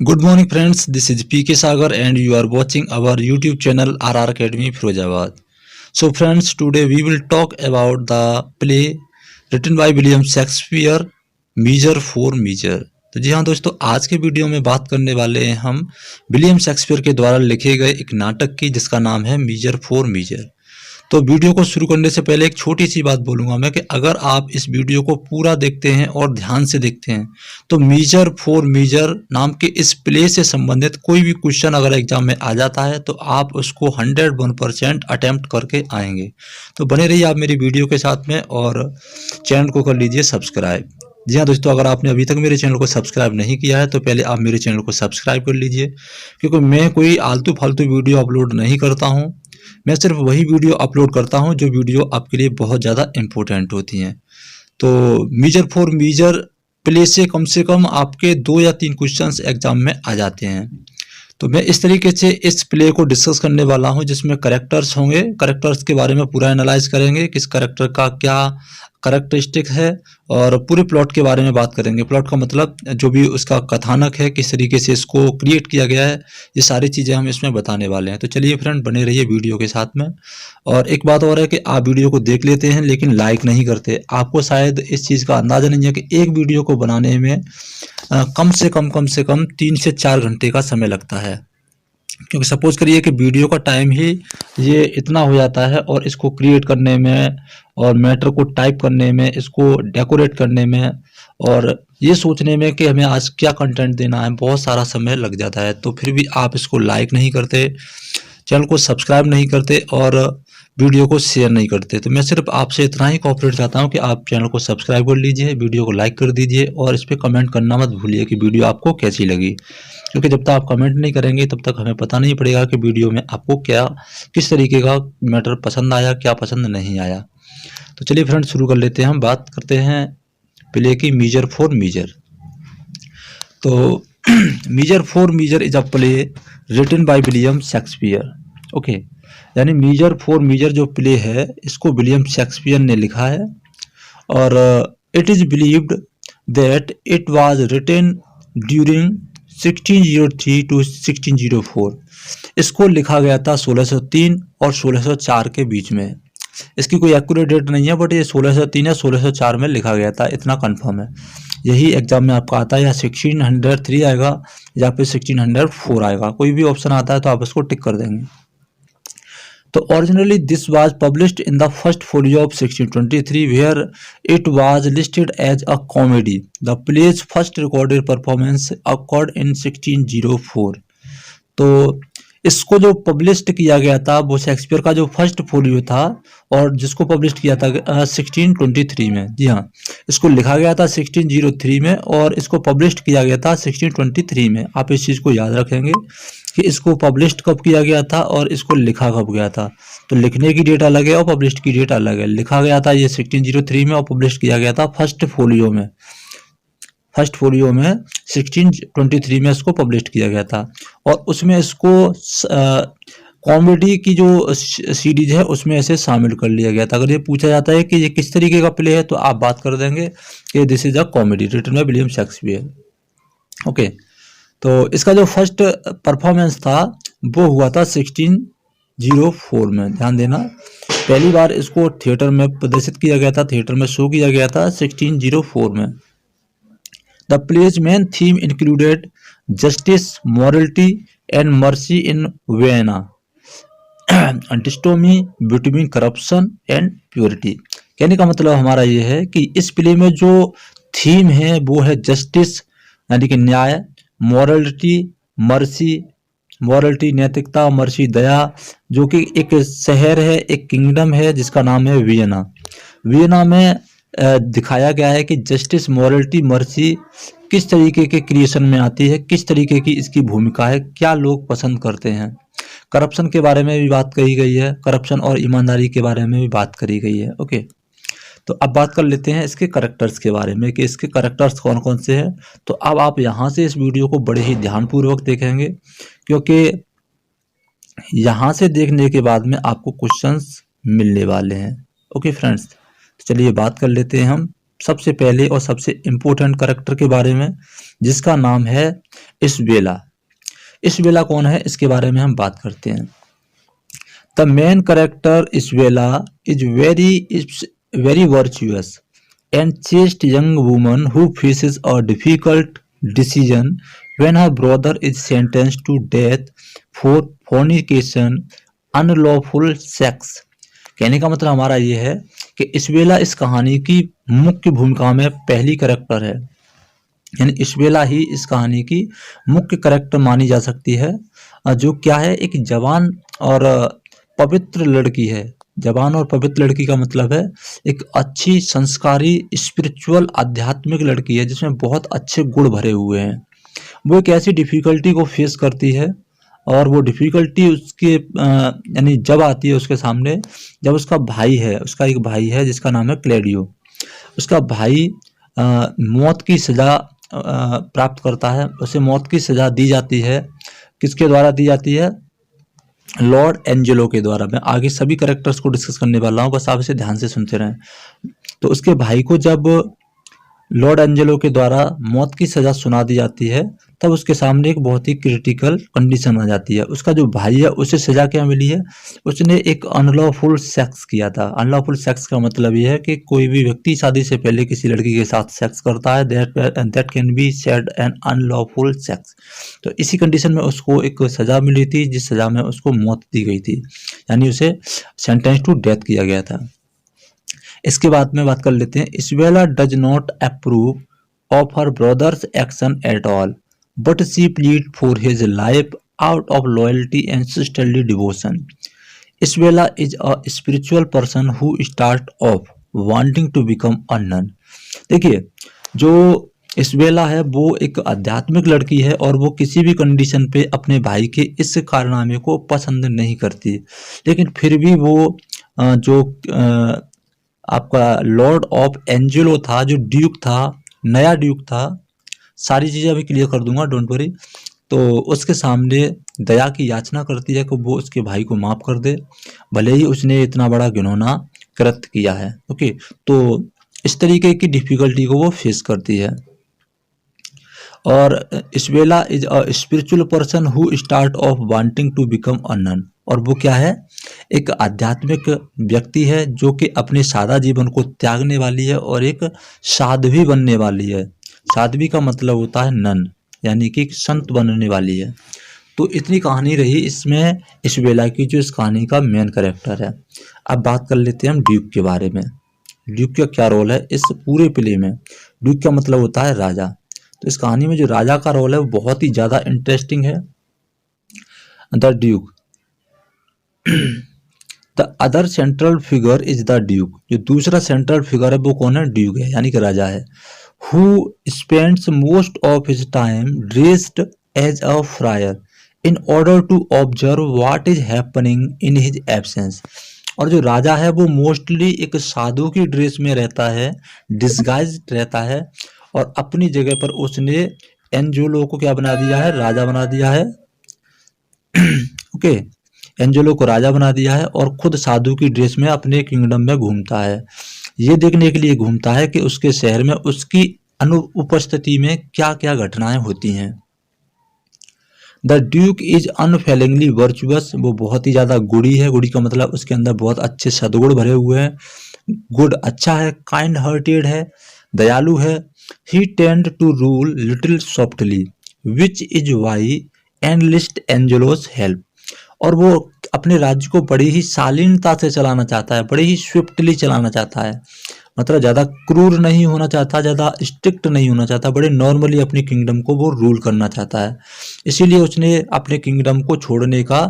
Good morning friends, this is PK Sagar and you are watching our YouTube channel RR Academy Firozabad. So friends, today we will talk about the play written by William Shakespeare, Measure for Measure. तो जी हाँ दोस्तों, आज के video में बात करने वाले हैं हम विलियम शेक्सपियर के द्वारा लिखे गए एक नाटक की जिसका नाम है मीजर फॉर मीजर। तो वीडियो को शुरू करने से पहले एक छोटी सी बात बोलूँगा मैं कि अगर आप इस वीडियो को पूरा देखते हैं और ध्यान से देखते हैं तो मीजर फॉर मीजर नाम के इस प्ले से संबंधित कोई भी क्वेश्चन अगर एग्जाम में आ जाता है तो आप उसको 101% अटेम्प्ट करके आएंगे। तो बने रहिए आप मेरी वीडियो के साथ में और चैनल को कर लीजिए सब्सक्राइब। जी हाँ दोस्तों, अगर आपने अभी तक मेरे चैनल को सब्सक्राइब नहीं किया है तो पहले आप मेरे चैनल को सब्सक्राइब कर लीजिए, क्योंकि मैं कोई आलतू फालतू वीडियो अपलोड नहीं करता हूँ। मैं सिर्फ वही वीडियो अपलोड करता हूं जो वीडियो आपके लिए बहुत ज़्यादा इम्पोर्टेंट होती हैं। तो मीजर फॉर मीजर प्ले से कम आपके 2 या 3 क्वेश्चंस एग्जाम में आ जाते हैं। तो मैं इस तरीके से इस प्ले को डिस्कस करने वाला हूं जिसमें करेक्टर्स होंगे। करेक्टर्स के बारे में पूरा एनालाइज करेंगे, किस करेक्टर का क्या करेक्टरिस्टिक है, और पूरे प्लॉट के बारे में बात करेंगे। प्लॉट का मतलब जो भी उसका कथानक है, किस तरीके से इसको क्रिएट किया गया है, ये सारी चीज़ें हम इसमें बताने वाले हैं। तो चलिए फ्रेंड, बने रहिए वीडियो के साथ में। और एक बात और है कि आप वीडियो को देख लेते हैं लेकिन लाइक नहीं करते। आपको शायद इस चीज़ का अंदाज़ा नहीं है कि एक वीडियो को बनाने में कम से कम 3 से 4 घंटे का समय लगता है। क्योंकि सपोज करिए कि वीडियो का टाइम ही ये इतना हो जाता है और इसको क्रिएट करने में और मैटर को टाइप करने में, इसको डेकोरेट करने में और ये सोचने में कि हमें आज क्या कंटेंट देना है, बहुत सारा समय लग जाता है। तो फिर भी आप इसको लाइक नहीं करते, चैनल को सब्सक्राइब नहीं करते और वीडियो को शेयर नहीं करते। तो मैं सिर्फ आपसे इतना ही कोऑपरेट चाहता हूं कि आप चैनल को सब्सक्राइब कर लीजिए, वीडियो को लाइक कर दीजिए और इस पर कमेंट करना मत भूलिए कि वीडियो आपको कैसी लगी। क्योंकि जब तक आप कमेंट नहीं करेंगे तब तक हमें पता नहीं पड़ेगा कि वीडियो में आपको क्या, किस तरीके का मैटर पसंद आया, क्या पसंद नहीं आया। तो चलिए फ्रेंड, शुरू कर लेते हैं। हम बात करते हैं प्ले की मीजर फॉर मीजर। तो measure for measure is a play written by William Shakespeare. Okay, यानी मीजर फॉर मीजर जो प्ले है इसको विलियम शेक्सपियर ने लिखा है और it is believed that it was written during 1603 to 1604। इसको लिखा गया था 1603 और 1604 के बीच में। इसकी कोई एक्यूरेट डेट नहीं है, बट ये 1603 या 1604 में लिखा गया था, इतना कंफर्म है। यही एग्जाम में आपका आता है, या 1603 आएगा या फिर 1604 आएगा। कोई भी ऑप्शन आता है तो आप इसको टिक कर देंगे। तो originally this was published in the first folio of 1623 where it was listed as a comedy. The play's first recorded performance occurred in 1604। तो इसको जो पब्लिश्ड किया गया था वो शेक्सपियर का जो फर्स्ट फोलियो था और जिसको पब्लिश किया था 1623 में। जी हाँ, इसको लिखा गया था 1603 में और इसको पब्लिश किया गया था 1623 में। आप इस चीज़ को याद रखेंगे कि इसको पब्लिश कब किया गया था और इसको लिखा कब गया था। तो लिखने की डेट अलग है और पब्लिश की डेट अलग है। लिखा गया था ये 1603 में और पब्लिश किया गया था फर्स्ट फोलियो में 1623 में इसको पब्लिश किया गया था। और उसमें इसको कॉमेडी की जो सीरीज है उसमें ऐसे शामिल कर लिया गया था। अगर ये पूछा जाता है कि ये किस तरीके का प्ले है तो आप बात कर देंगे कि this is a comedy written by William Shakespeare. Okay, तो इसका जो फर्स्ट परफॉर्मेंस था वो हुआ था 1604 में। ध्यान देना, पहली बार इसको थिएटर में प्रदर्शित किया गया था, थिएटर में शो किया गया था 1604 में। The play's main theme included justice, morality, and mercy in Vienna, dichotomy between corruption and purity। कहने का मतलब हमारा ये है कि इस प्ले में जो थीम है वो है जस्टिस यानी कि न्याय, मॉरलिटी, मॉरलिटी नैतिकता, मर्सी दया, जो कि एक शहर है, एक किंगडम है जिसका नाम है वियना। वियना में दिखाया गया है कि जस्टिस, मॉरलिटी, मर्सी किस तरीके के क्रिएशन में आती है, किस तरीके की इसकी भूमिका है, क्या लोग पसंद करते हैं। करप्शन के बारे में भी बात कही गई है, करप्शन और ईमानदारी के बारे में भी बात करी गई है। ओके, तो अब बात कर लेते हैं इसके करैक्टर्स के बारे में कि इसके करैक्टर्स कौन कौन से हैं। तो अब आप यहाँ से इस वीडियो को बड़े ही ध्यानपूर्वक देखेंगे, क्योंकि यहाँ से देखने के बाद में आपको क्वेश्चंस मिलने वाले हैं। ओके फ्रेंड्स, चलिए बात कर लेते हैं हम सबसे पहले और सबसे इम्पोर्टेंट कैरेक्टर के बारे में, जिसका नाम है इसबेला। इसबेला कौन है, इसके बारे में हम बात करते हैं। The main character Isabella is very virtuous and chaste young woman who faces a difficult decision when her brother is sentenced to death for fornication, unlawful sex। कहने का मतलब हमारा ये है कि इसबेला इस कहानी की मुख्य भूमिका में पहली कैरेक्टर है, यानी इसबेला ही इस कहानी की मुख्य कैरेक्टर मानी जा सकती है, जो क्या है, एक जवान और पवित्र लड़की है। जवान और पवित्र लड़की का मतलब है एक अच्छी संस्कारी स्पिरिचुअल आध्यात्मिक लड़की है जिसमें बहुत अच्छे गुण भरे हुए हैं। वो एक ऐसी डिफिकल्टी को फेस करती है और वो डिफिकल्टी उसके यानी जब आती है उसके सामने, जब उसका भाई है, उसका एक भाई है जिसका नाम है क्लेडियो। उसका भाई मौत की सज़ा प्राप्त करता है, उसे मौत की सज़ा दी जाती है। किसके द्वारा दी जाती है? लॉर्ड एंजेलो के द्वारा। मैं आगे सभी कैरेक्टर्स को डिस्कस करने वाला हूँ, बस आप इसे ध्यान से सुनते रहें। तो उसके भाई को जब लॉर्ड एंजेलो के द्वारा मौत की सज़ा सुना दी जाती है, तब उसके सामने एक बहुत ही क्रिटिकल कंडीशन आ जाती है। उसका जो भाई है उसे सज़ा क्या मिली है? उसने एक अनलॉफुल सेक्स किया था। अनलॉफुल सेक्स का मतलब ये है कि कोई भी व्यक्ति शादी से पहले किसी लड़की के साथ सेक्स करता है, that can be said N unlawful sex. तो इसी कंडीशन में उसको एक सज़ा मिली थी, जिस सज़ा में उसको मौत दी गई थी, यानी उसे सेंटेंस टू डेथ किया गया था। इसके बाद में बात कर लेते हैं। Isabella does not approve of her brother's action at all, but she plead for his life out of loyalty and sisterly devotion. Isabella is a spiritual person who start off wanting to become a nun. देखिए, जो इसबेला है वो एक आध्यात्मिक लड़की है और वो किसी भी कंडीशन पे अपने भाई के इस कारनामे को पसंद नहीं करती, लेकिन फिर भी वो जो आपका लॉर्ड ऑफ एंजेलो था, जो ड्यूक था, नया ड्यूक था, सारी चीज़ें अभी क्लियर कर दूंगा, डोंट वरी। तो उसके सामने दया की याचना करती है कि वो उसके भाई को माफ़ कर दे, भले ही उसने इतना बड़ा घिनौना कृत्य किया है। ओके, तो इस तरीके की डिफ़िकल्टी को वो फेस करती है। और Isabella is a spiritual person who start off wanting to become a nun. और वो क्या है? एक आध्यात्मिक व्यक्ति है जो कि अपने सादा जीवन को त्यागने वाली है और एक साध्वी बनने वाली है। साध्वी का मतलब होता है नन, यानी कि संत बनने वाली है। तो इतनी कहानी रही इसमें इसबेला की, जो इस कहानी का मेन कैरेक्टर है। अब बात कर लेते हैं हम ड्यूक के बारे में। ड्यूक का क्या रोल है इस पूरे प्ले में? ड्यूक का मतलब होता है राजा। तो इस कहानी में जो राजा का रोल है वो बहुत ही ज़्यादा इंटरेस्टिंग है। The Duke, the other central figure is the Duke. जो दूसरा सेंट्रल फिगर है वो कौन है? ड्यूक है, यानी कि राजा है। Who spends most of his time dressed as a friar in order to observe what is happening in his absence. और जो राजा है वो मोस्टली एक साधु की ड्रेस में रहता है, डिस्गाइज रहता है, और अपनी जगह पर उसने एंजेलो को क्या बना दिया है? राजा बना दिया है। ओके, एंजेलो को राजा बना दिया है और खुद साधु की ड्रेस में अपने किंगडम में घूमता है। ये देखने के लिए घूमता है कि उसके शहर में उसकी अनुपस्थिति में क्या क्या घटनाएं होती हैं। The duke is unfailingly virtuous. वो बहुत ही ज़्यादा गुड़ी है। गुड़ी का मतलब उसके अंदर बहुत अच्छे सद्गुण भरे हुए हैं। गुड अच्छा है, काइंड हार्टेड है, दयालु है। He tend to rule little softly which is why enlist Angelo's help. और वो अपने राज्य को बड़ी ही शालीनता से चलाना चाहता है, बड़ी ही स्विफ्टली चलाना चाहता है। मतलब ज़्यादा क्रूर नहीं होना चाहता, ज़्यादा स्ट्रिक्ट नहीं होना चाहता, बड़े नॉर्मली अपने किंगडम को वो रूल करना चाहता है। इसीलिए उसने अपने किंगडम को छोड़ने का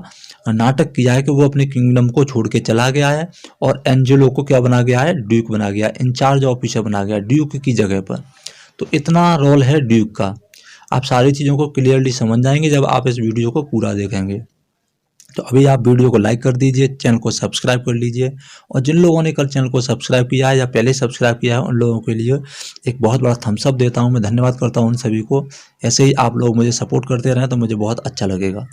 नाटक किया है कि वो अपने किंगडम को छोड़ के चला गया है और एंजेलो को क्या बना गया है? ड्यूक बना गया, इंचार्ज ऑफिसर बना गया ड्यूक की जगह पर। तो इतना रोल है ड्यूक का। आप सारी चीज़ों को क्लियरली समझ जाएंगे जब आप इस वीडियो को पूरा देखेंगे। तो अभी आप वीडियो को लाइक कर दीजिए, चैनल को सब्सक्राइब कर लीजिए, और जिन लोगों ने कल चैनल को सब्सक्राइब किया है या पहले सब्सक्राइब किया है उन लोगों के लिए एक बहुत बड़ा थम्स अप देता हूं। मैं धन्यवाद करता हूं उन सभी को। ऐसे ही आप लोग मुझे सपोर्ट करते रहें तो मुझे बहुत अच्छा लगेगा।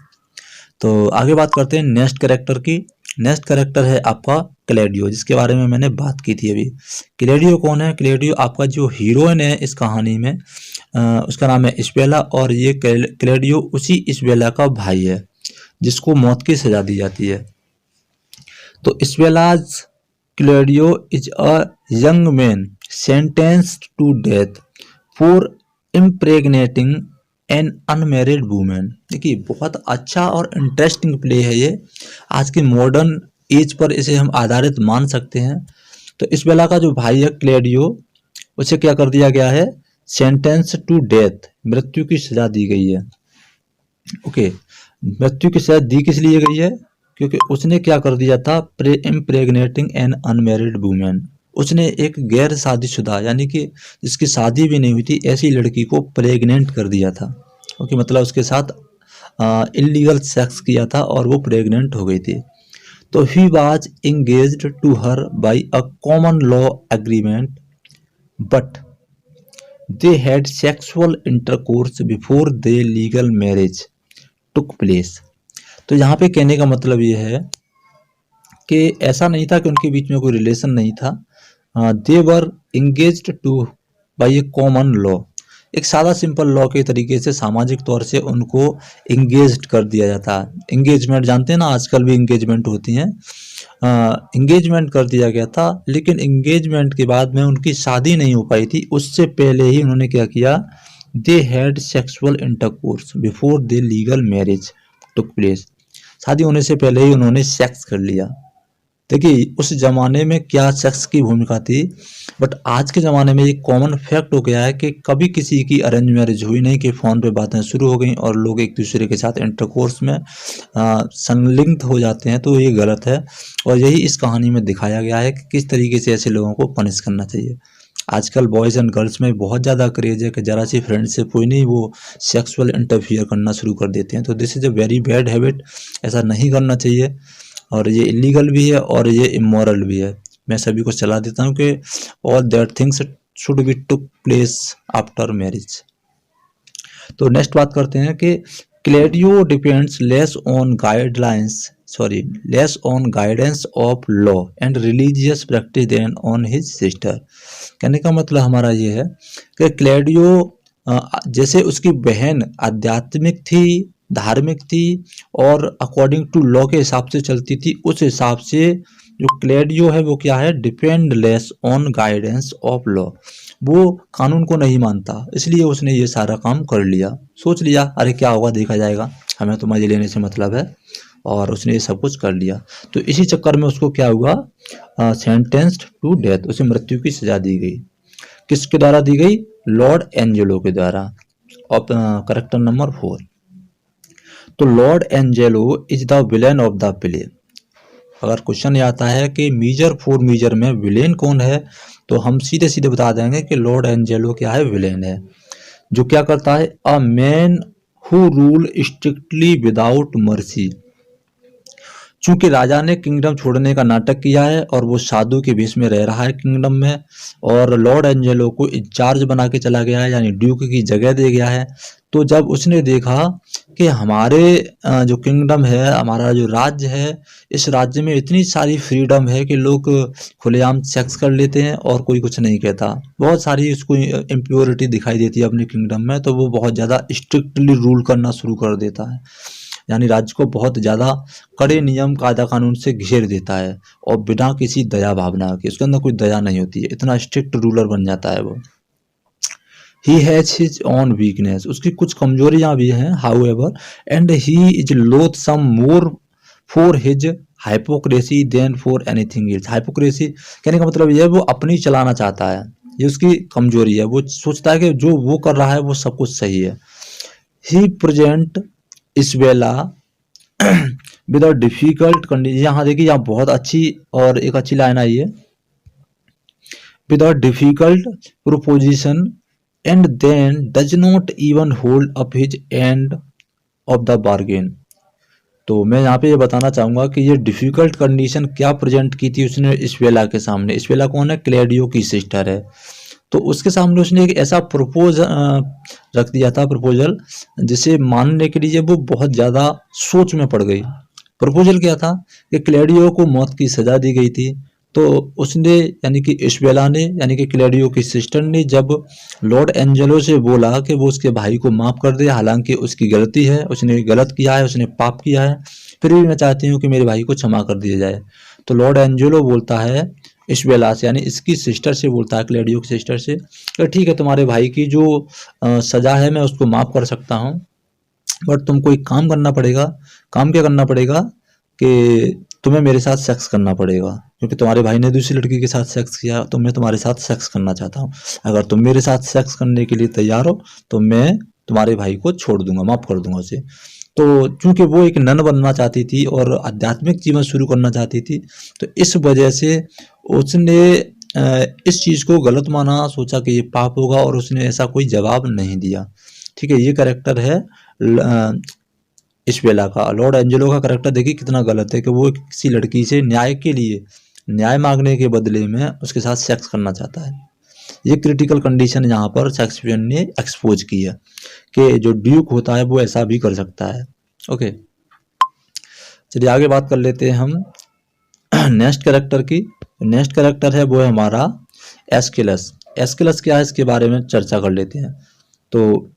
तो आगे बात करते हैं नेक्स्ट कैरेक्टर की। नेक्स्ट कैरेक्टर है आपका क्लैडियो, जिसके बारे में मैंने बात की थी अभी। क्लैडियो कौन है? क्लैडियो आपका जो हीरोइन है इस कहानी में, उसका नाम है इस्बेला, और ये क्लैडियो उसी इस्बेला का भाई है जिसको मौत की सजा दी जाती है। तो Isabella's Claudio is a young man sentenced to death for impregnating an unmarried woman. देखिए बहुत अच्छा और इंटरेस्टिंग प्ले है ये, आज के मॉडर्न एज पर इसे हम आधारित मान सकते हैं। तो इस्बेला का जो भाई है क्लैडियो, उसे क्या कर दिया गया है? सेंटेंस टू डेथ, मृत्यु की सजा दी गई है। ओके, मृत्यु की सजा दी किस लिए गई है? क्योंकि उसने क्या कर दिया था? इम्प्रेग्नेटिंग एन अनमेरिड वूमेन, उसने एक गैर शादीशुदा यानी कि जिसकी शादी भी नहीं हुई थी ऐसी लड़की को प्रेग्नेंट कर दिया था। ओके, मतलब उसके साथ इलीगल सेक्स किया था और वो प्रेग्नेंट हो गई थी। तो he was engaged to her by a common law agreement but they had sexual intercourse before the legal marriage took place. तो यहाँ पे कहने का मतलब ये है कि ऐसा नहीं था कि उनके बीच में कोई रिलेशन नहीं था, they were engaged to by a common law, एक सादा सिंपल लॉ के तरीके से सामाजिक तौर से उनको एंगेज्ड कर दिया जाता है। एंगेजमेंट जानते हैं ना, आजकल भी एंगेजमेंट होती हैं, एंगेजमेंट कर दिया गया था। लेकिन एंगेजमेंट के बाद में उनकी शादी नहीं हो पाई थी, उससे पहले ही उन्होंने क्या किया? दे had sexual intercourse before the legal marriage took place, शादी होने से पहले ही उन्होंने सेक्स कर लिया। देखिए उस जमाने में क्या सेक्स की भूमिका थी, बट आज के ज़माने में एक कॉमन फैक्ट हो गया है कि कभी किसी की अरेंज मैरिज हुई नहीं कि फ़ोन पे बातें शुरू हो गई और लोग एक दूसरे के साथ इंटरकोर्स में संलिग्न हो जाते हैं, तो ये गलत है। और यही इस कहानी में दिखाया गया है कि किस तरीके से ऐसे लोगों को पनिश करना चाहिए। आजकल बॉयज़ एंड गर्ल्स में बहुत ज़्यादा क्रेज है कि ज़रा सी फ्रेंडशिप हुई नहीं वो सेक्सुअल इंटरफियर करना शुरू कर देते हैं। तो this is a very bad habit, ऐसा नहीं करना चाहिए और ये इलीगल भी है और ये इमोरल भी है। मैं सभी को सलाह देता हूँ कि all that things should be took place after marriage. तो नेक्स्ट बात करते हैं कि Claudio depends less on guidance of law and religious practice than on his sister. कहने का मतलब हमारा ये है कि क्लैडियो जैसे उसकी बहन आध्यात्मिक थी, धार्मिक थी और अकॉर्डिंग टू लॉ के हिसाब से चलती थी, उस हिसाब से जो क्लैडियो है वो क्या है? Depend less on guidance of law, वो कानून को नहीं मानता, इसलिए उसने ये सारा काम कर लिया। सोच लिया अरे क्या होगा देखा जाएगा, हमें तो मजे लेने से मतलब है, और उसने ये सब कुछ कर लिया। तो इसी चक्कर में उसको क्या हुआ? सेंटेंस्ड टू डेथ, उसे मृत्यु की सजा दी गई। किसके द्वारा दी गई? लॉर्ड एंजेलो के द्वारा। Character number 4। तो Lord Angelo is the villain of the play. अगर क्वेश्चन ये आता है कि मीजर 4 मीजर में विलेन कौन है, तो हम सीधे सीधे बता देंगे कि लॉर्ड एंजेलो क्या है? विलेन है, जो क्या करता है? A man who rule strictly without mercy. चूंकि राजा ने किंगडम छोड़ने का नाटक किया है और वो साधु के भेष में रह रहा है किंगडम में, और लॉर्ड एंजेलो को इंचार्ज बना के चला गया है, यानी ड्यूक की जगह दे गया है। तो जब उसने देखा कि हमारे जो किंगडम है, हमारा जो राज्य है, इस राज्य में इतनी सारी फ्रीडम है कि लोग खुलेआम सेक्स कर लेते हैं और कोई कुछ नहीं कहता, बहुत सारी उसको इम्प्योरिटी दिखाई देती है अपने किंगडम में, तो वो बहुत ज़्यादा स्ट्रिक्टली रूल करना शुरू कर देता है, यानी राज्य को बहुत ज़्यादा कड़े नियम कायदा कानून से घेर देता है और बिना किसी दया भावना के, उसके अंदर कोई दया नहीं होती है, इतना स्ट्रिक्ट रूलर बन जाता है वो। He has his own weakness, उसकी कुछ कमजोरियां भी हैं, however, and he is loathsome more for his hypocrisy than for anything else. Hypocrisy कहने का मतलब यह है वो अपनी चलाना चाहता है, ये उसकी कमजोरी है, वो सोचता है कि जो वो कर रहा है वो सब कुछ सही है। He present Isabella with a difficult condition. यहाँ देखिए यहाँ बहुत अच्छी और एक अच्छी लाइन आई है, with a difficult proposition and then does not even hold up his end of the bargain. तो मैं यहाँ पे ये बताना चाहूँगा कि ये डिफ़िकल्ट कंडीशन क्या प्रेजेंट की थी उसने इस्बेला के सामने। इस्बेला कौन है? क्लैडियो की सिस्टर है। तो उसके सामने उसने एक ऐसा रख दिया था प्रपोजल, जिसे मानने के लिए वो बहुत ज़्यादा सोच में पड़ गई। प्रपोजल क्या था कि क्लेडियो को मौत की सजा दी गई थी। तो उसने यानी कि इशबेला ने यानी कि क्लेडियो की सिस्टर ने जब लॉर्ड एंजेलो से बोला कि वो उसके भाई को माफ़ कर दे, हालांकि उसकी गलती है, उसने गलत किया है, उसने पाप किया है, फिर भी मैं चाहती हूँ कि मेरे भाई को क्षमा कर दिया जाए। तो लॉर्ड एंजेलो बोलता है इशबेला से, यानी इसकी सिस्टर से बोलता है, क्लेडियो की सिस्टर से, कि ठीक है तुम्हारे भाई की जो सज़ा है मैं उसको माफ़ कर सकता हूँ, बट तुमको एक काम करना पड़ेगा। काम क्या करना पड़ेगा कि तुम्हें मेरे साथ सेक्स करना पड़ेगा, क्योंकि तुम्हारे भाई ने दूसरी लड़की के साथ सेक्स किया, तो मैं तुम्हारे साथ सेक्स करना चाहता हूँ। अगर तुम मेरे साथ सेक्स करने के लिए तैयार हो तो मैं तुम्हारे भाई को छोड़ दूंगा, माफ़ कर दूंगा उसे। तो चूंकि वो एक नन बनना चाहती थी और आध्यात्मिक जीवन शुरू करना चाहती थी, तो इस वजह से उसने इस चीज़ को गलत माना, सोचा कि ये पाप होगा, और उसने ऐसा कोई जवाब नहीं दिया। ठीक है, ये करेक्टर है इशबेला का। लॉर्ड एंजेलो का करेक्टर देखिए कितना गलत है कि वो किसी लड़की से न्याय के लिए, न्याय मांगने के बदले में उसके साथ सेक्स करना चाहता है। ये क्रिटिकल कंडीशन यहाँ पर शेक्सपियर ने एक्सपोज की है कि जो ड्यूक होता है वो ऐसा भी कर सकता है। ओके, चलिए आगे बात कर लेते हैं हम नेक्स्ट कैरेक्टर की। नेक्स्ट कैरेक्टर है वो है हमारा एस्किलस। एस्किलस क्या है इसके बारे में चर्चा कर लेते हैं। तो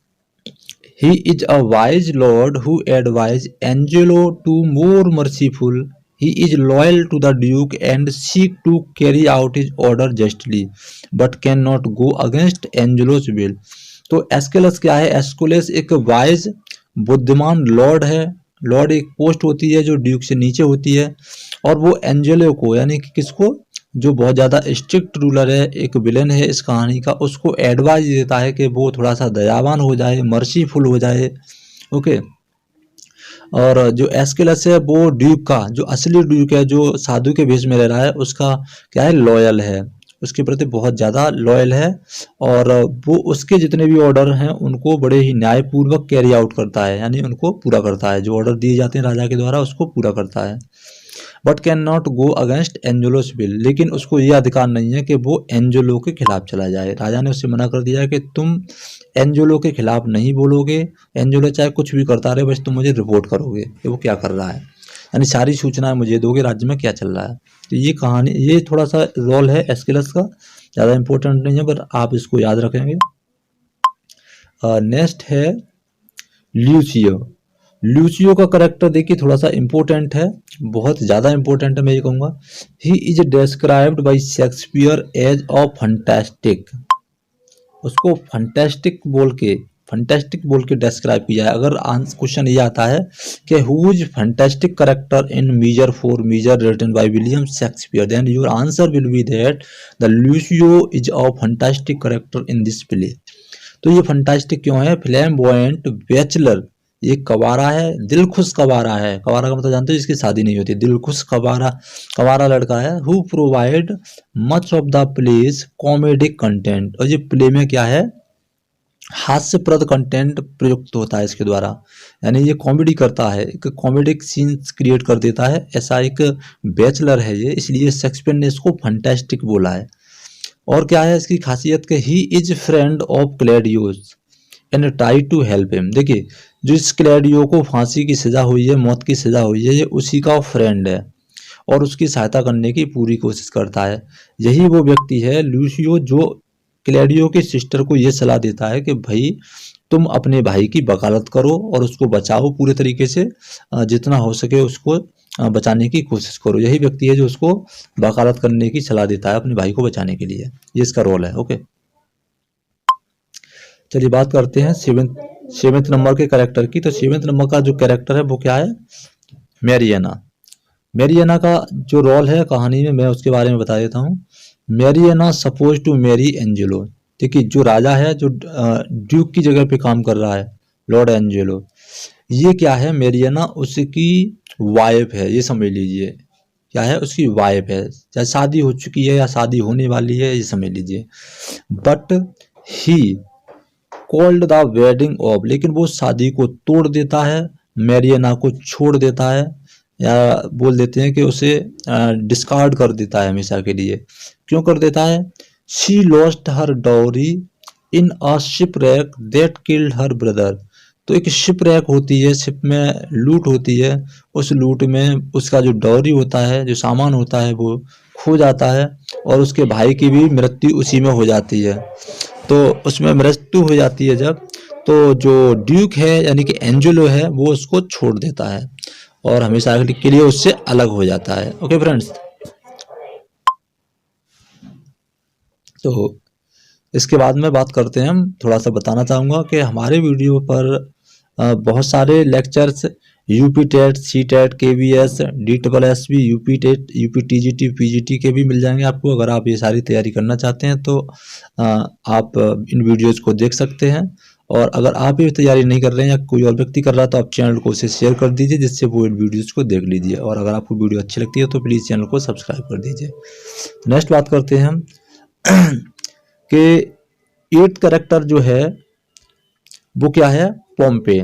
he is a wise lord who advised Angelo to more merciful. He is loyal to the duke and seek to carry out his order justly, but cannot go against Angelo's will. तो Escalus क्या है? Aesculus एक wise बुद्धिमान Lord है। Lord एक post होती है जो ड्यूक से नीचे होती है, और वो एंजेलो को यानी कि किसको, जो बहुत ज़्यादा स्ट्रिक्ट रूलर है, एक विलेन है इस कहानी का, उसको एडवाइस देता है कि वो थोड़ा सा दयावान हो जाए, मर्सीफुल हो जाए। ओके, और जो एस्केलस है वो ड्यूक का, जो असली ड्यूक है, जो साधु के भेष में रह रहा है, उसका क्या है, लॉयल है, उसके प्रति बहुत ज़्यादा लॉयल है, और वो उसके जितने भी ऑर्डर हैं उनको बड़े ही न्यायपूर्वक कैरी आउट करता है, यानी उनको पूरा करता है, जो ऑर्डर दिए जाते हैं राजा के द्वारा उसको पूरा करता है। But can not go against Angelo's will, लेकिन उसको ये अधिकार नहीं है कि वो एंजेलो के खिलाफ चला जाए। राजा ने उससे मना कर दिया है कि तुम एंजेलो के खिलाफ नहीं बोलोगे, एंजेलो चाहे कुछ भी करता रहे, बस तुम मुझे रिपोर्ट करोगे कि वो क्या कर रहा है, यानी सारी सूचनाएं मुझे दोगे राज्य में क्या चल रहा है। तो ये कहानी, ये थोड़ा सा रोल है एस्किलस का, ज़्यादा इंपॉर्टेंट नहीं है, पर आप इसको याद रखेंगे। नेक्स्ट है ल्यूसियो। ल्यूसियो का करेक्टर देखिए थोड़ा सा इम्पोर्टेंट है, बहुत ज़्यादा इम्पोर्टेंट है मैं ये कहूँगा। He is described by Shakespeare as a fantastic. उसको फंटास्टिक बोल के डिस्क्राइब किया है। अगर क्वेश्चन ये आता है कि who is fantastic character in Measure for Measure written by William Shakespeare, then your answer will be that the Lucio is a fantastic character in this play. तो ये फंटास्टिक क्यों है? फ्लैम्बॉयंट बैचलर, ये कवारा है, दिल खुश कवारा है। कवारा का मतलब जानते हो, जिसकी शादी नहीं होती, दिल खुश कवारा, कवारा लड़का है। Who provide much of the place comedic content, और ये प्ले में क्या है, हास्यप्रद कंटेंट प्रयुक्त होता है इसके द्वारा, यानी ये कॉमेडी करता है, एक कॉमेडिक सीन्स क्रिएट कर देता है, ऐसा एक बैचलर है ये, इसलिए शेक्सपियर ने इसको फंटास्टिक बोला है। और क्या है इसकी खासियत कि he is friend of Claudio's and try to help him. देखिए, जो इस क्लेडियो को फांसी की सजा हुई है, मौत की सजा हुई है, ये उसी का फ्रेंड है और उसकी सहायता करने की पूरी कोशिश करता है। यही वो व्यक्ति है लूसियो जो क्लेडियो की सिस्टर को ये सलाह देता है कि भाई तुम अपने भाई की वकालत करो और उसको बचाओ पूरे तरीके से, जितना हो सके उसको बचाने की कोशिश करो। यही व्यक्ति है जो उसको वकालत करने की सलाह देता है अपने भाई को बचाने के लिए, ये इसका रोल है। ओके, चलिए बात करते हैं सेवेंथ नंबर के कैरेक्टर की। तो सेवेंथ नंबर का जो कैरेक्टर है वो क्या है, मैरियाना। मैरियाना का जो रोल है कहानी में, मैं उसके बारे में बता देता हूँ। Mariana suppose to marry Angelo. देखिए, जो राजा है, जो ड्यूक की जगह पे काम कर रहा है, लॉर्ड एंजेलो, ये क्या है, मैरियाना उसकी वाइफ है, ये समझ लीजिए। क्या है, उसकी वाइफ है, चाहे शादी हो चुकी है या शादी होने वाली है, ये समझ लीजिए। But he called the wedding of, लेकिन वो शादी को तोड़ देता है, मैरियाना को छोड़ देता है, या बोल देते हैं कि उसे डिस्कार्ड कर देता है हमेशा के लिए। क्यों कर देता है? She lost her dowry in a shipwreck that killed her brother. तो एक शिप रैक होती है, शिप में लूट होती है, उस लूट में उसका जो डॉरी होता है, जो सामान होता है वो खो जाता है और उसके भाई की भी मृत्यु उसी में हो जाती है। तो उसमें मृत्यु हो जाती है जब, तो जो ड्यूक है यानी कि एंजेलो है वो उसको छोड़ देता है और हमेशा के लिए उससे अलग हो जाता है। ओके फ्रेंड्स, तो इसके बाद में बात करते हैं, हम थोड़ा सा बताना चाहूँगा कि हमारे वीडियो पर बहुत सारे lectures UP TET, C TET, K V S, DSSB, UP TET, UP TGT, PGT के भी मिल जाएंगे आपको। अगर आप ये सारी तैयारी करना चाहते हैं तो आप इन वीडियोज़ को देख सकते हैं। और अगर आप ये तैयारी नहीं कर रहे हैं या कोई और व्यक्ति कर रहा है तो आप चैनल को उसे शेयर कर दीजिए, जिससे वो इन वीडियोज़ को देख लीजिए। और अगर आपको वीडियो अच्छी लगती है तो प्लीज़ चैनल को सब्सक्राइब कर दीजिए। नेक्स्ट बात करते हैं हम कि 8th कैरेक्टर जो है वो क्या है, पोम्पे।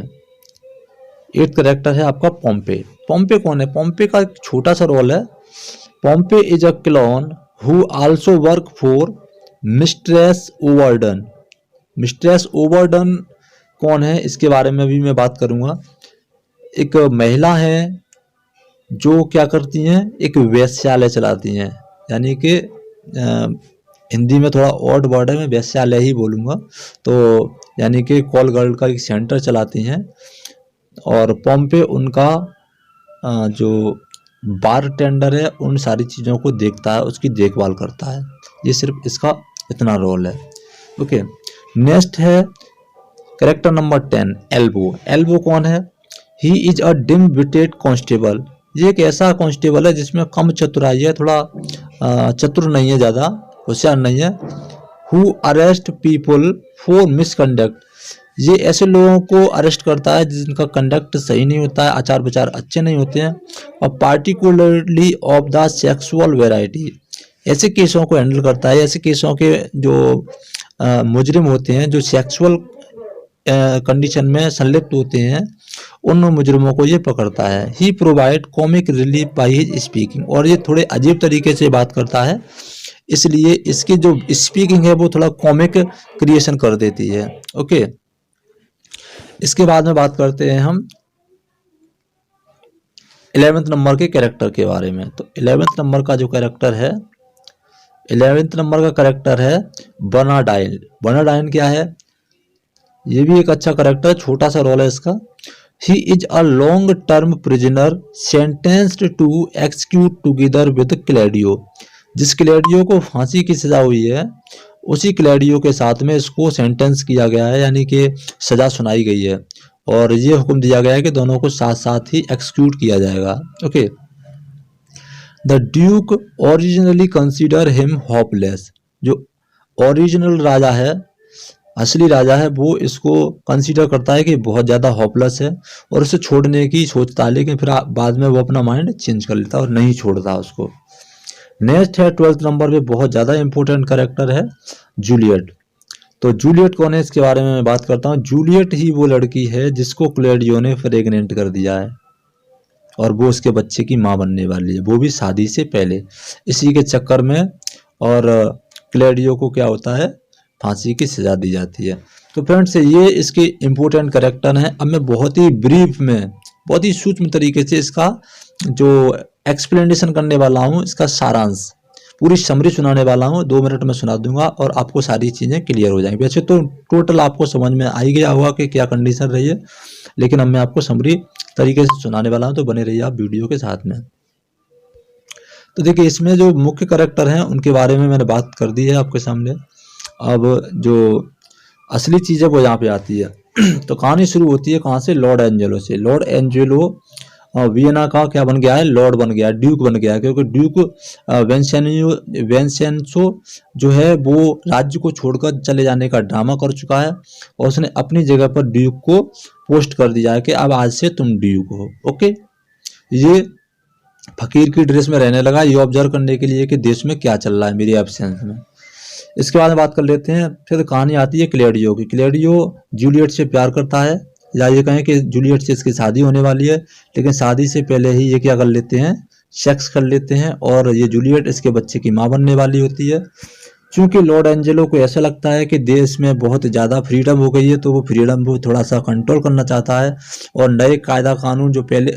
8th कैरेक्टर है आपका पोम्पे। पोम्पे कौन है? पोम्पे का एक छोटा सा रोल है। Pompey is a clown who also work for Mistress Overdone. Mistress Overdone कौन है, इसके बारे में भी मैं बात करूंगा। एक महिला है जो क्या करती हैं, एक वेश्यालय चलाती हैं, यानी कि हिंदी में थोड़ा ऑड वर्ड है, मैं वेश्यालय ही बोलूँगा। तो यानी कि कॉल गर्ल का एक सेंटर चलाती हैं और पोम्पे उनका जो बार टेंडर है उन सारी चीज़ों को देखता है, उसकी देखभाल करता है। ये सिर्फ इसका इतना रोल है। ओके, नेक्स्ट है कैरेक्टर नंबर 10, एल्बो। एल्बो कौन है? ही is a dim witted constable. ये एक ऐसा कॉन्स्टेबल है जिसमें कम चतुराई है, थोड़ा चतुर नहीं है, ज़्यादा होशियार नहीं है। Who arrest people for misconduct. ये ऐसे लोगों को अरेस्ट करता है जिनका कंडक्ट सही नहीं होता है, आचार विचार अच्छे नहीं होते हैं, और particularly of the sexual variety. ऐसे केसों को हैंडल करता है, ऐसे केसों के जो मुजरिम होते हैं, जो सेक्सुअल कंडीशन में संलिप्त होते हैं, उन मुजरिमों को ये पकड़ता है। He provide comic relief by his speaking. और ये थोड़े अजीब तरीके से बात करता है, इसलिए इसकी जो स्पीकिंग है वो थोड़ा कॉमिक क्रिएशन कर देती है। ओके, इसके बाद में बात करते हैं हम 11th नंबर के कैरेक्टर के बारे में। तो 11th नंबर का जो कैरेक्टर है, 11th नंबर का कैरेक्टर है बर्नार्डाइन। बर्नार्डाइन क्या है? ये भी एक अच्छा कैरेक्टर है, छोटा सा रोल है इसका। He is a long term prisoner sentenced to execute together with Claudio. जिस क्लैडियो को फांसी की सजा हुई है, उसी क्लैडियो के साथ में इसको सेंटेंस किया गया है, यानी कि सजा सुनाई गई है, और ये हुक्म दिया गया है कि दोनों को साथ साथ ही एक्सिक्यूट किया जाएगा। Okay, the Duke originally consider him hopeless. जो ओरिजिनल राजा है, असली राजा है, वो इसको कंसीडर करता है कि बहुत ज़्यादा होपलेस है और उसे छोड़ने की सोचता है, लेकिन फिर बाद में वो अपना माइंड चेंज कर लेता है और नहीं छोड़ता उसको। नेक्स्ट है 12th नंबर पे बहुत ज़्यादा इंपॉर्टेंट कैरेक्टर है, जूलियट। तो जूलियट कौन है, इसके बारे में मैं बात करता हूँ। जूलियट ही वो लड़की है जिसको क्लैडियो ने प्रेग्नेंट कर दिया है और वो उसके बच्चे की माँ बनने वाली है, वो भी शादी से पहले। इसी के चक्कर में और क्लैडियो को क्या होता है, फांसी की सजा दी जाती है। तो फ्रेंड्स, ये इसके इम्पोर्टेंट कैरेक्टर हैं। अब मैं बहुत ही ब्रीफ में, बहुत ही सूक्ष्म तरीके से इसका जो एक्सप्लेनेशन करने वाला हूँ, इसका सारांश, पूरी समरी सुनाने वाला हूँ। 2 मिनट में सुना दूंगा और आपको सारी चीज़ें क्लियर हो जाएंगी। वैसे तो टोटल आपको समझ में आ ही गया होगा कि क्या कंडीशन रही है, लेकिन अब मैं आपको समरी तरीके से सुनाने वाला हूँ, तो बने रहिए आप वीडियो के साथ में। तो देखिए, इसमें जो मुख्य कैरेक्टर हैं उनके बारे में मैंने बात कर दी है आपके सामने। अब जो असली चीज़ है वो यहाँ पे आती है। तो कहानी शुरू होती है कहाँ से? लॉर्ड एंजेलो से। लॉर्ड एंजेलो वियना का क्या बन गया है? लॉर्ड बन गया है, ड्यूक बन गया है, क्योंकि ड्यूक वेंसेंसो जो है वो राज्य को छोड़कर चले जाने का ड्रामा कर चुका है और उसने अपनी जगह पर ड्यूक को पोस्ट कर दिया है कि अब आज से तुम ड्यूक हो। ओके, ये फकीर की ड्रेस में रहने लगा, ये ऑब्जर्व करने के लिए कि देश में क्या चल रहा है मेरी एब्सेंस में। इसके बाद में बात कर लेते हैं, फिर कहानी आती है क्लैडियो की। क्लैडियो जूलियट से प्यार करता है, या ये कहें कि जूलियट से इसकी शादी होने वाली है, लेकिन शादी से पहले ही ये क्या कर लेते हैं, सेक्स कर लेते हैं, और ये जूलियट इसके बच्चे की माँ बनने वाली होती है। क्योंकि लॉर्ड एंजेलो को ऐसा लगता है कि देश में बहुत ज़्यादा फ्रीडम हो गई है, तो वो फ्रीडम को थोड़ा सा कंट्रोल करना चाहता है और नए कायदा कानून जो पहले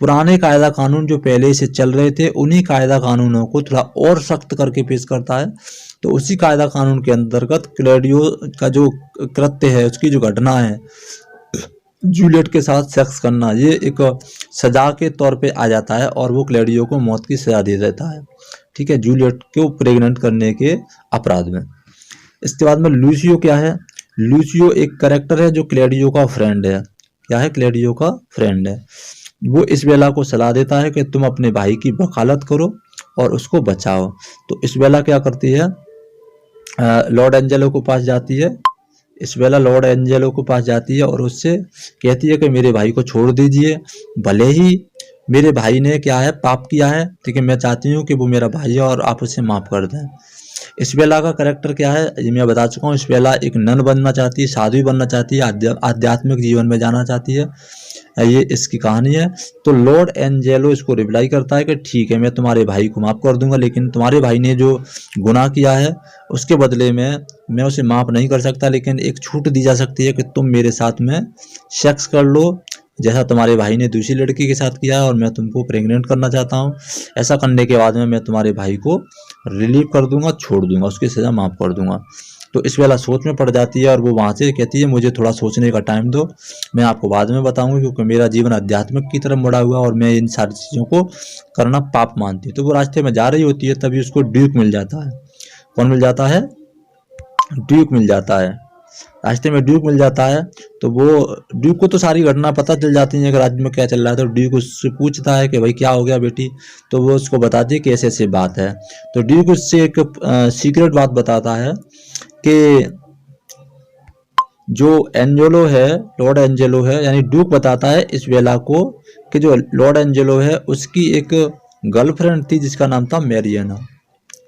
पुराने कायदा कानून जो पहले से चल रहे थे उन्हीं कायदा कानूनों को थोड़ा और सख्त करके पेश करता है। तो उसी कायदा कानून के अंतर्गत क्लैडियो का जो कृत्य है, उसकी जो घटना है, जूलियट के साथ सेक्स करना, ये एक सजा के तौर पे आ जाता है और वो क्लैडियो को मौत की सजा दे देता है। ठीक है, जूलियट को प्रेग्नेंट करने के अपराध में। इसके बाद में लूसियो क्या है? लूसियो एक कैरेक्टर है जो क्लैडियो का फ्रेंड है। क्या है? क्लैडियो का फ्रेंड है। वो इसबेला को सलाह देता है कि तुम अपने भाई की वकालत करो और उसको बचाओ। तो इसबेला क्या करती है? लॉर्ड एंजेलो को पास जाती है। इसबेला लॉर्ड एंजेलो को पास जाती है और उससे कहती है कि मेरे भाई को छोड़ दीजिए, भले ही मेरे भाई ने क्या है पाप किया है, लेकिन मैं चाहती हूँ कि वो मेरा भाई है और आप उसे माफ़ कर दें। इसबेला का कैरेक्टर क्या है ये मैं बता चुका हूँ। इसबेला एक नन बनना चाहती है, साध्वी बनना चाहती है, आध्यात्मिक जीवन में जाना चाहती है। ये इसकी कहानी है। तो लॉर्ड एंजेलो इसको रिप्लाई करता है कि ठीक है, मैं तुम्हारे भाई को माफ़ कर दूंगा, लेकिन तुम्हारे भाई ने जो गुनाह किया है उसके बदले में मैं उसे माफ़ नहीं कर सकता, लेकिन एक छूट दी जा सकती है कि तुम मेरे साथ में सेक्स कर लो, जैसा तुम्हारे भाई ने दूसरी लड़की के साथ किया है, और मैं तुमको प्रेग्नेंट करना चाहता हूँ। ऐसा करने के बाद में मैं तुम्हारे भाई को रिलीव कर दूंगा, छोड़ दूंगा, उसकी सज़ा माफ़ कर दूंगा। तो इस वेला सोच में पड़ जाती है और वो वहाँ से कहती है मुझे थोड़ा सोचने का टाइम दो, मैं आपको बाद में बताऊंगी, क्योंकि मेरा जीवन आध्यात्मिक की तरफ मुड़ा हुआ और मैं इन सारी चीज़ों को करना पाप मानती हूँ। तो वो रास्ते में जा रही होती है, तभी उसको ड्यूक मिल जाता है। कौन मिल जाता है? ड्यूक मिल जाता है। रास्ते में ड्यूक मिल जाता है। तो वो ड्यूक को तो सारी घटना पता चल जाती है कि राज्य में क्या चल रहा है। तो ड्यूक उससे पूछता है कि भाई क्या हो गया बेटी? तो वो उसको बताती है कि ऐसे ऐसे बात है। तो ड्यूक उससे एक सीक्रेट बात बताता है कि जो एंजेलो है, लॉर्ड एंजेलो है, यानी ड्यूक बताता है इस वेला को कि जो लॉर्ड एंजेलो है उसकी एक गर्लफ्रेंड थी जिसका नाम था मैरियाना।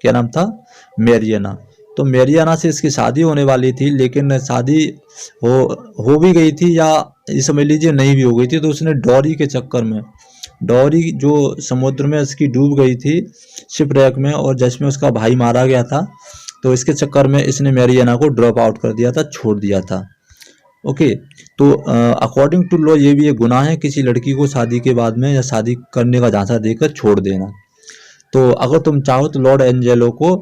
क्या नाम था? मैरियाना। तो मैरियाना से इसकी शादी होने वाली थी, लेकिन शादी हो भी गई थी, या ये समझ लीजिए नहीं भी हो गई थी। तो उसने डॉरी के चक्कर में, डॉरी जो समुद्र में उसकी डूब गई थी शिपरेक में, और जिसमें उसका भाई मारा गया था, तो इसके चक्कर में इसने मैरियाना को ड्रॉप आउट कर दिया था, छोड़ दिया था। ओके। तो अकॉर्डिंग टू लॉ ये भी एक गुनाह है किसी लड़की को शादी के बाद में या शादी करने का झांसा देकर छोड़ देना। तो अगर तुम चाहो तो लॉर्ड एंजेलो को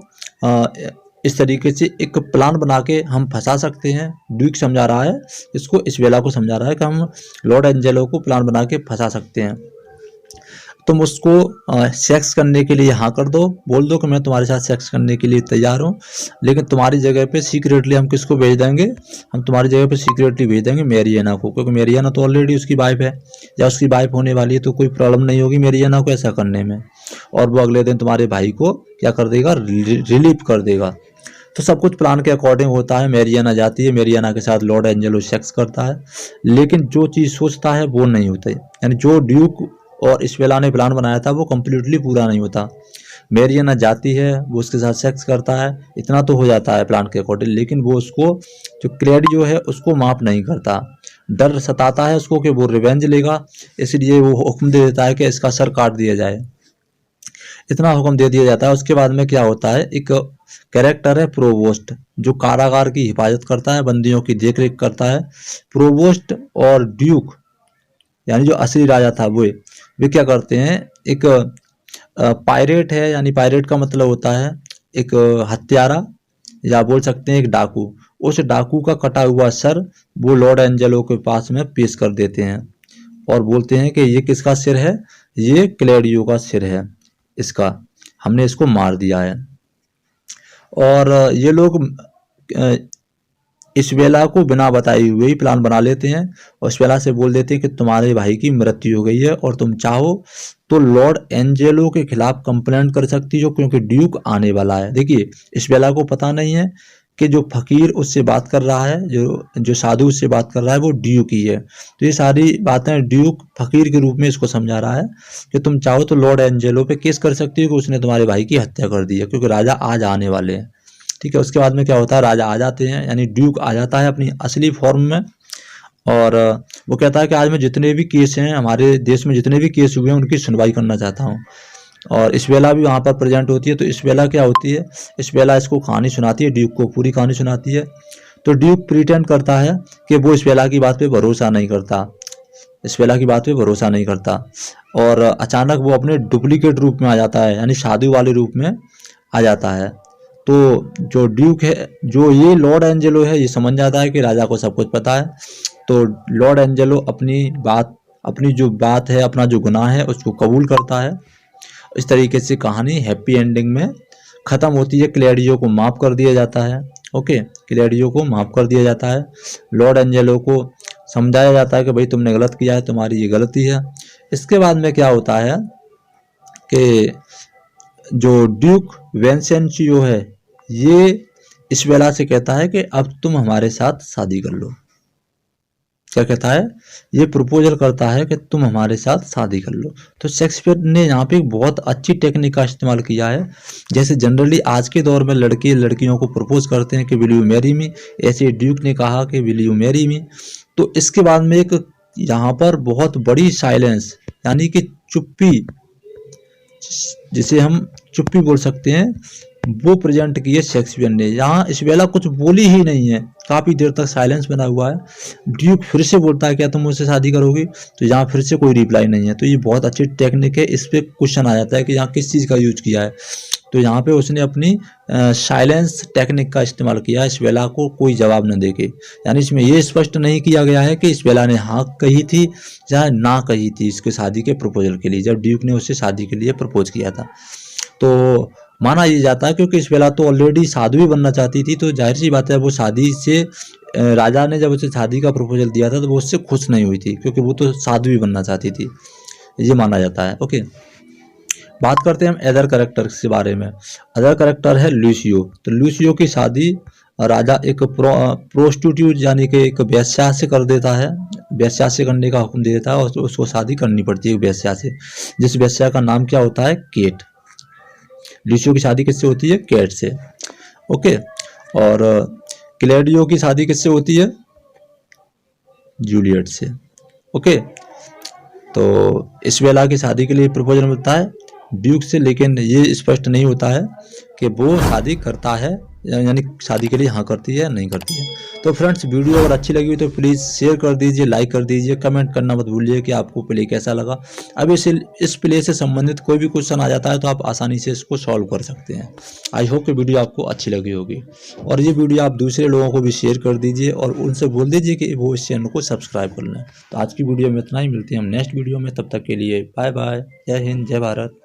इस तरीके से एक प्लान बना के हम फंसा सकते हैं। ड्यूक समझा रहा है इसको, इस वेला को समझा रहा है कि हम लॉर्ड एंजेलो को प्लान बना के फंसा सकते हैं। तुम उसको सेक्स करने के लिए हाँ कर दो, बोल दो कि मैं तुम्हारे साथ सेक्स करने के लिए तैयार हूँ, लेकिन तुम्हारी जगह पे सीक्रेटली हम किसको भेज देंगे? हम तुम्हारी जगह पे सीक्रेटली भेज देंगे मैरियाना को, क्योंकि मैरियाना तो ऑलरेडी उसकी वाइफ है या उसकी वाइफ होने वाली है, तो कोई प्रॉब्लम नहीं होगी मैरियाना को ऐसा करने में। और वो अगले दिन तुम्हारे भाई को क्या कर देगा? रिलीव कर देगा। तो सब कुछ प्लान के अकॉर्डिंग होता है। मैरियाना जाती है, मैरियाना के साथ लॉर्ड एंजेलो सेक्स करता है, लेकिन जो चीज़ सोचता है वो नहीं होता है, यानी जो ड्यूक और इसबेला ने प्लान बनाया था वो कम्प्लीटली पूरा नहीं होता। मैरियाना जाती है, वो उसके साथ सेक्स करता है, इतना तो हो जाता है प्लान के अकॉर्डिंग, लेकिन वो उसको जो क्लैडियो है उसको माफ़ नहीं करता। डर सताता है उसको कि वो रिवेंज लेगा, इसलिए वो हुक्म दे देता है कि इसका सर काट दिया जाए। इतना हुक्म दे दिया जाता है। उसके बाद में क्या होता है, एक कैरेक्टर है प्रोवोस्ट, जो कारागार की हिफाजत करता है, बंदियों की देखरेख करता है। प्रोवोस्ट और ड्यूक यानी जो असली राजा था वे क्या करते हैं, एक पायरेट है, यानी पायरेट का मतलब होता है एक हत्यारा, या बोल सकते हैं एक डाकू। उस डाकू का कटा हुआ सर वो लॉर्ड एंजेलो के पास में पेश कर देते हैं और बोलते हैं कि ये किसका सिर है? ये क्लैडियो का सिर है, इसका हमने इसको मार दिया है। और ये लोग इस वेला को बिना बताए हुए ही प्लान बना लेते हैं और इस वेला से बोल देते हैं कि तुम्हारे भाई की मृत्यु हो गई है और तुम चाहो तो लॉर्ड एंजेलो के खिलाफ कंप्लेंट कर सकती हो, क्योंकि ड्यूक आने वाला है। देखिए, इस वेला को पता नहीं है कि जो फकीर उससे बात कर रहा है, जो साधु उससे बात कर रहा है, वो ड्यूक ही है। तो ये सारी बातें ड्यूक फकीर के रूप में इसको समझा रहा है कि तुम चाहो तो लॉर्ड एंजेलो पे केस कर सकती हो कि उसने तुम्हारे भाई की हत्या कर दी है, क्योंकि राजा आज आने वाले हैं। ठीक है। उसके बाद में क्या होता है, राजा आ जाते हैं, यानी ड्यूक आ जाता है अपनी असली फॉर्म में, और वो कहता है कि आज मैं जितने भी केस हैं, हमारे देश में जितने भी केस हुए हैं उनकी सुनवाई करना चाहता हूँ। और इस्बेला भी वहाँ पर प्रेजेंट होती है। तो इस्बेला क्या होती है, इस्बेला इसको कहानी सुनाती है, ड्यूक को पूरी कहानी सुनाती है। तो ड्यूक प्रिटेंड करता है कि वो इस्बेला की बात पे भरोसा नहीं करता, इस्बेला की बात पे भरोसा नहीं करता, और अचानक वो अपने डुप्लीकेट रूप में आ जाता है, यानी साधु वाले रूप में आ जाता है। तो जो ड्यूक है, जो ये लॉर्ड एंजेलो है, ये समझ जाता है कि राजा को सब कुछ पता है। तो लॉर्ड एंजेलो अपनी जो बात है, अपना जो गुनाह है उसको कबूल करता है। इस तरीके से कहानी हैप्पी एंडिंग में ख़त्म होती है। क्लेडियो को माफ़ कर दिया जाता है। ओके, क्लेडियो को माफ़ कर दिया जाता है। लॉर्ड एंजेलो को समझाया जाता है कि भाई तुमने गलत किया है, तुम्हारी ये गलती है। इसके बाद में क्या होता है कि जो ड्यूक वेंसेंसियो है, ये इस्बेला से कहता है कि अब तुम हमारे साथ शादी कर लो। क्या कहता है, ये प्रपोजल करता है कि तुम हमारे साथ शादी कर लो। तो शेक्सपियर ने यहाँ पे एक बहुत अच्छी टेक्निक का इस्तेमाल किया है। जैसे जनरली आज के दौर में लड़के लड़कियों को प्रपोज करते हैं कि विल यू मैरी मी, ऐसे ड्यूक ने कहा कि विल यू मैरी मी। तो इसके बाद में एक यहाँ पर बहुत बड़ी साइलेंस, यानी कि चुप्पी, जिसे हम चुप्पी बोल सकते हैं, वो प्रेजेंट की है शेक्सपियर ने। यहाँ इस्बेला कुछ बोली ही नहीं है, काफ़ी देर तक साइलेंस बना हुआ है। ड्यूक फिर से बोलता है क्या तुम मुझसे शादी करोगी, तो यहाँ फिर से कोई रिप्लाई नहीं है। तो ये बहुत अच्छी टेक्निक है। इस पर क्वेश्चन आ जाता है कि यहाँ किस चीज़ का यूज किया है। तो यहाँ पे उसने अपनी साइलेंस टेक्निक का इस्तेमाल किया इस्बेला को कोई जवाब न देके। यानी इसमें ये स्पष्ट नहीं किया गया है कि इस्बेला ने हाँ कही थी या ना कही थी इसके शादी के प्रपोजल के लिए, जब ड्यूक ने उससे शादी के लिए प्रपोज किया था। तो माना ये जाता है क्योंकि इस्बेला तो ऑलरेडी साधु भी बनना चाहती थी, तो जाहिर सी बात है वो शादी से, राजा ने जब उसे शादी का प्रपोजल दिया था तो वो उससे खुश नहीं हुई थी, क्योंकि वो तो साधु भी बनना चाहती थी, ये माना जाता है। ओके, बात करते हैं हम अदर कैरेक्टर के बारे में। अदर कैरेक्टर है लूसियो। तो लूसियो की शादी राजा एक प्रोस्टिट्यूट यानी कि एक वेश्या से कर देता है, वेश्या से करने का हुक्म दे देता है, और उसको शादी करनी पड़ती है वेश्या से, जिस वेश्या का नाम क्या होता है, केट। लूसियो की शादी किससे होती है, केट से। ओके, और क्लेडियो की शादी किससे होती है, जूलियट से। ओके, तो इस्बेला की शादी के लिए प्रपोजल मिलता है ड्यूक से, लेकिन ये स्पष्ट नहीं होता है कि वो शादी करता है, यानी शादी के लिए हाँ करती है या नहीं करती है। तो फ्रेंड्स, वीडियो अगर अच्छी लगी तो प्लीज़ शेयर कर दीजिए, लाइक कर दीजिए, कमेंट करना मत भूलिए कि आपको प्ले कैसा लगा। अब इस प्ले से संबंधित कोई भी क्वेश्चन आ जाता है तो आप आसानी से इसको सॉल्व कर सकते हैं। आई होप कि वीडियो आपको अच्छी लगी होगी, और ये वीडियो आप दूसरे लोगों को भी शेयर कर दीजिए और उनसे बोल दीजिए कि वो इस चैनल को सब्सक्राइब कर लें। तो आज की वीडियो में इतना ही, मिलते हैं हम नेक्स्ट वीडियो में, तब तक के लिए बाय बाय, जय हिंद, जय भारत।